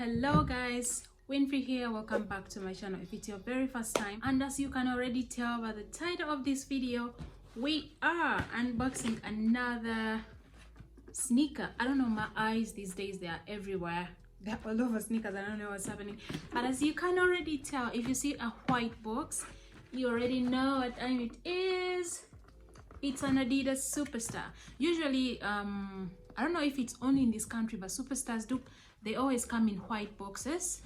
Hello guys, Winfrey here. Welcome back to my channel if it's your very first time. And as you can already tell by the title of this video, we are unboxing another sneaker. I don't know, my eyes these days, they are everywhere. They're all over sneakers. I don't know what's happening. But as you can already tell, if you see a white box, you already know what time it is. It's an Adidas Superstar. Usually, I don't know if it's only in this country, but Superstars they always come in white boxes,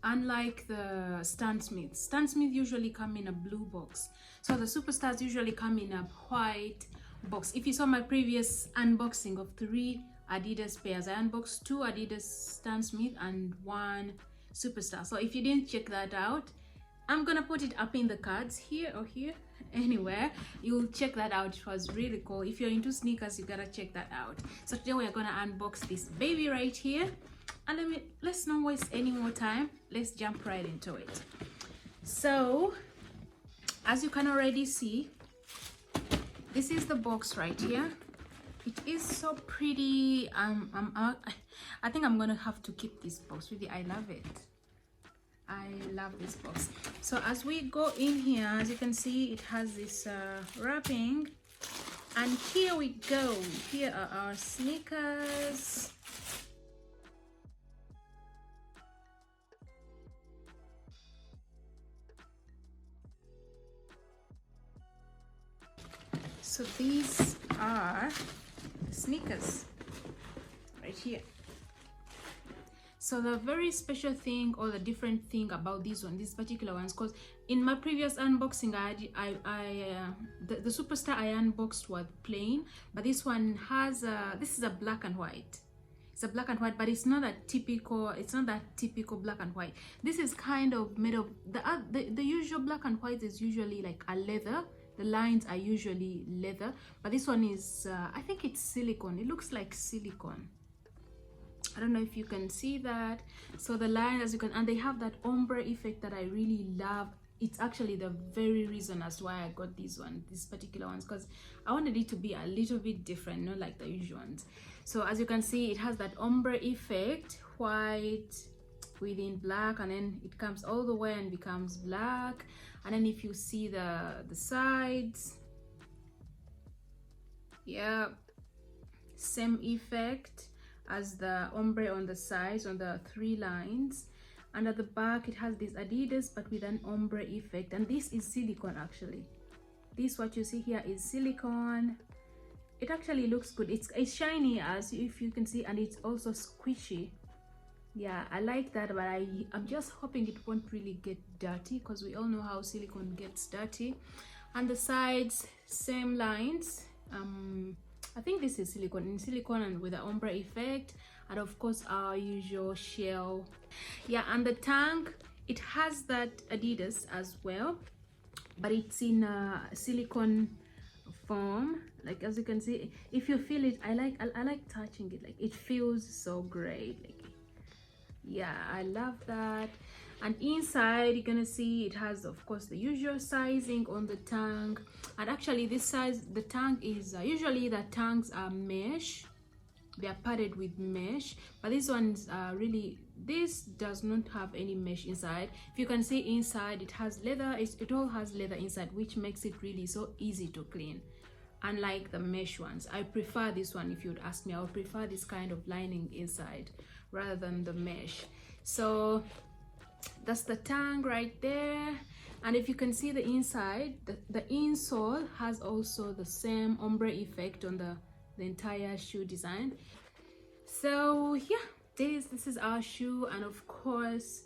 unlike the Stan Smiths. Stan Smith usually come in a blue box. So the Superstars usually come in a white box. If you saw my previous unboxing of 3 Adidas pairs, I unboxed 2 Adidas Stan Smith and 1 Superstar. So if you didn't check that out, I'm gonna put it up in the cards here or here, anywhere. You'll check that out. It was really cool. If you're into sneakers, you gotta check that out. So today we're gonna unbox this baby right here, and let's not waste any more time. Let's jump right into it. So as you can already see, this is the box right here. It is so pretty. I think I'm gonna have to keep this box. Really, I love it. I love this box. So as we go in here, as you can see, it has this wrapping, and here we go. Here are our sneakers. So these are the sneakers right here. So the very special thing, or the different thing about these particular ones, because in my previous unboxing, the Superstar I unboxed was plain, but this one has this is a black and white. It's a black and white, but it's not that typical. It's not that typical black and white. This is kind of made of the usual black and white is usually like a leather. The lines are usually leather, but this one is I think it's silicone. It looks like silicone. I don't know if you can see that. So the line, as you can, and they have that ombre effect that I really love. It's actually the very reason as to why I got these particular ones, because I wanted it to be a little bit different, not like the usual ones. So as you can see, it has that ombre effect, white within black, and then it comes all the way and becomes black. And then if you see the sides, yeah, same effect as the ombre on the sides, on the 3 lines. And at the back it has this Adidas but with an ombre effect, and this is silicone. Actually, this what you see here is silicone. It actually looks good. It's shiny, as if you can see, and it's also squishy. Yeah, I like that, but I'm just hoping it won't really get dirty, because we all know how silicone gets dirty. And the sides, same lines. I think this is silicone and with the ombre effect, and of course our usual shell. Yeah, and the tank, it has that Adidas as well, but it's in a silicone form. Like as you can see, if you feel it, I like touching it. Like it feels so great. Like, yeah, I love that. And inside you're gonna see it has, of course, the usual sizing on the tank. And actually this size, the tank is usually the tanks are mesh. They are padded with mesh, but this one's really, this does not have any mesh inside. If you can see inside, it has leather. It all has leather inside, which makes it really so easy to clean, unlike the mesh ones. I prefer this one. If you'd ask me, I would prefer this kind of lining inside rather than the mesh. So that's the tank right there. And if you can see the inside, the insole has also the same ombre effect on the entire shoe design. So yeah, this is our shoe. And of course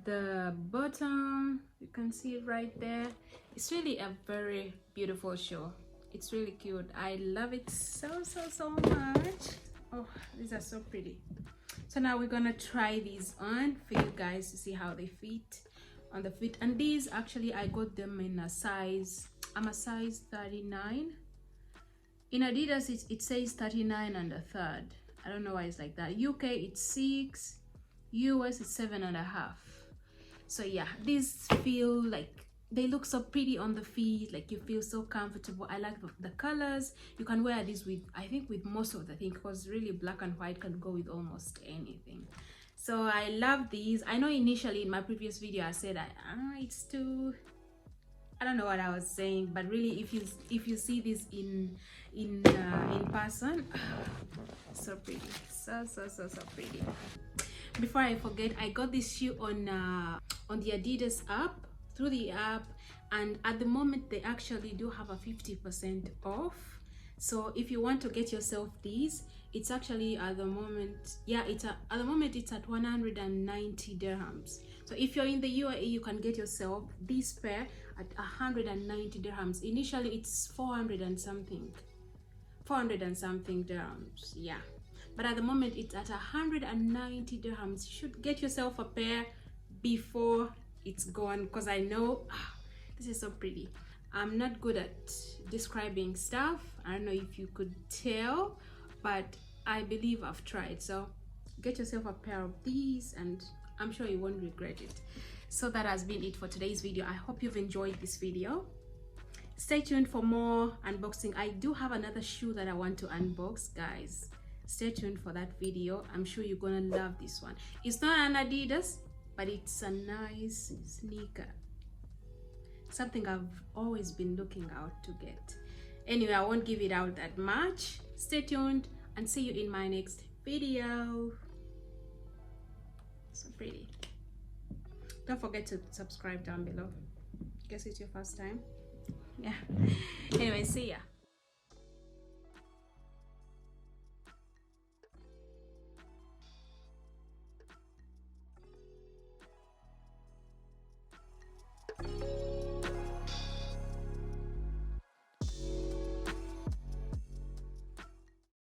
the bottom, you can see it right there. It's really a very beautiful shoe. It's really cute. I love it so much. Oh, these are so pretty. So now we're gonna try these on for you guys to see how they fit on the feet. And these, actually, I got them in a size, I'm a size 39. In Adidas it says 39 and a third. I don't know why it's like that. UK it's 6, US it's 7.5. So yeah, these feel like they look so pretty on the feet. Like you feel so comfortable. I like the colors. You can wear this with, I think, with most of the things, because really black and white can go with almost anything. So I love these. I know initially in my previous video I said it's too, I don't know what I was saying, but really if you see this in person, so pretty, so pretty. Before I forget, I got this shoe on the Adidas app, through the app, and at the moment they actually do have a 50% off. So if you want to get yourself these, it's actually at the moment, yeah, at the moment it's at 190 dirhams. So if you're in the UAE, you can get yourself this pair at 190 dirhams. Initially it's 400 and something dirhams, yeah, but at the moment it's at 190 dirhams. You should get yourself a pair before it's gone, because I know this is so pretty. I'm not good at describing stuff. I don't know if you could tell, but I believe I've tried. So get yourself a pair of these and I'm sure you won't regret it. So that has been it for today's video. I hope you've enjoyed this video. Stay tuned for more unboxing. I do have another shoe that I want to unbox, guys. Stay tuned for that video. I'm sure you're gonna love this one. It's not an Adidas, but it's a nice sneaker, something I've always been looking out to get. Anyway, I won't give it out that much. Stay tuned and see you in my next video. So pretty. Don't forget to subscribe down below. Guess it's your first time. Yeah. Anyway, see ya.